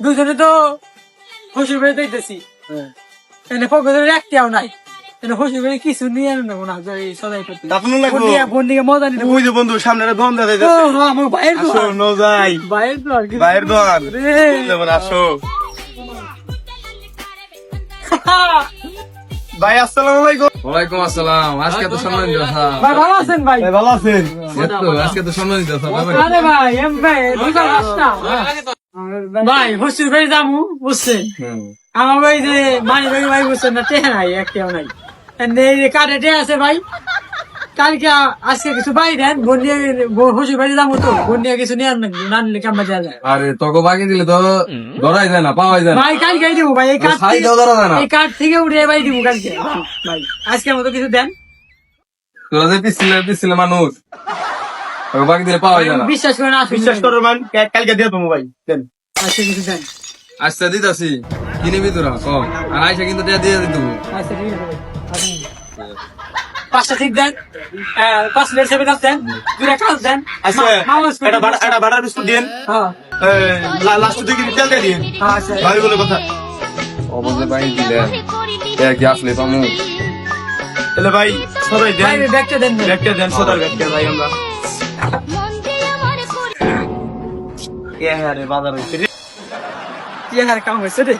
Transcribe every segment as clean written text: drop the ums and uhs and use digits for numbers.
দুজনে তো শ্বশুর বাড়ি দিতেছি এনে পকেটের একটাও নাই এনে শ্বশুর বাড়ি কিছু নিয়ে নেবো না সদাই করতে বোন দিকে মজা নিতে ওই যে বন্ধু সামনে একটা দোকান দাদা আমার ভাইয়ের আসো দোকান ন যাই ভাইয়ের দোকান বাইরের দোকান রে যেমন আসো ভাই আসসালামু আলাইকুম ওয়ালাইকুম আসসালাম। আজকে তো সম্মানিত ভাই ভালো আছেন ভাই ভাই ভালো আছেন আজকে তো সম্মানিত আরে ভাই এম ভাই দোকান আসনা ভাই শ্বশুর বাড়ি যাবো বুঝছেন আমার ভাই যে মানি ভাই ভাই বুঝছেন না টেহা নাই একটাও নাই এই যে কাঠে টে আছে ভাই কালকে আজকে কিছু বাই দেন বোন নিয়ে শ্বশুর বাড়ি যাবো তো বোন নিয়ে কিছু নিয়ে আনবেন না নিলে কেমন দেওয়া যায় আরে তোকে বাকি দিলে তো ধরাই যায় না, পাওয়াই যায় না। ভাই কালকে দিব ভাই এই কাঠ সাইডেও ধরা যায় না। এই কাঠ থেকে উঠে ভাই দিব কালকে ভাই আজকের মতো কিছু দেন তোরা যে পিছলে মানুষ, তোকে বাকি দিলে পাওয়াই যায় না। বিশ্বাস করেন আসুন বিশ্বাস করো মান কালকে দিয়ে দেবো ভাই দেন আজকে কিছু দেন আচ্ছা দিতাছি, কিনিবি তোরা কম, আর আইসা কিন্তু দিয়ে দিত। আচ্ছা ঠিক আছে ভাই আসুন। পাঁচটা ঠিক দেন 5 প্লেট সেভেন আপ দেন 2টা কাজ দেন আচ্ছা এটা বাটার বিস্কুট দিন হ্যাঁ লাস্ট দিকে তেল দিয়ে দিন আচ্ছা ভাই বলে কথা অবশ্যই বাকি দিলে কি আসলে পামু। তাহলে ভাই সবাই ভাই দেন ব্যাগটা দেন ভাই। ব্যাগটা দেন সদার ব্যাগটা ভাই আমরা আরে বাজার হইছে রে ইয়ার কাম হয়েছে রে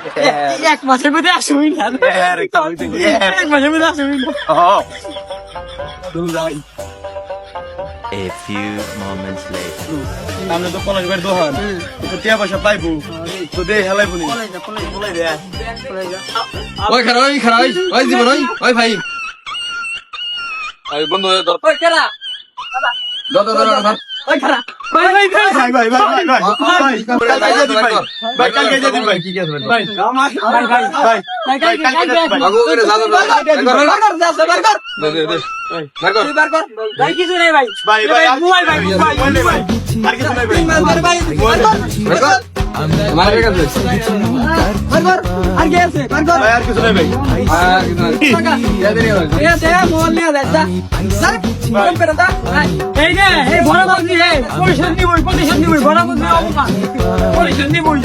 এক মাসের মধ্যে আসুই না আরে কাম হইছে এক মাসের মধ্যে আসুই না A few moments later. আমরা তো কলেজ বাড়ি দোহান তো টিয়া পয়সা পাইবো তো দে হেলাইবো নি বলাই দে ওই খারাপ, ওই জীবন, ওই ভাই, ওই বন্ধু ধর, ওই কেরা ধর। ওই কেরা ভাই ভাই ভাই ভাই ভাই কালকে দিয়ে দিন ভাই কি আছে ভাই ভাই ভাই ভাই ভাই কালকে আগু করে যা ভাই কিছু নেই ভাই ভাই ভাই মোবাইল ভাই মোবাইল আর কিছু নাই ভাই মারা গেছে। আর কে আছে ভাই আর কিছু নাই ভাই এই যে এই বড় বাবু এই পরিশোধ নিবই বড় বাবু অবকাশ পরিশোধ নিবই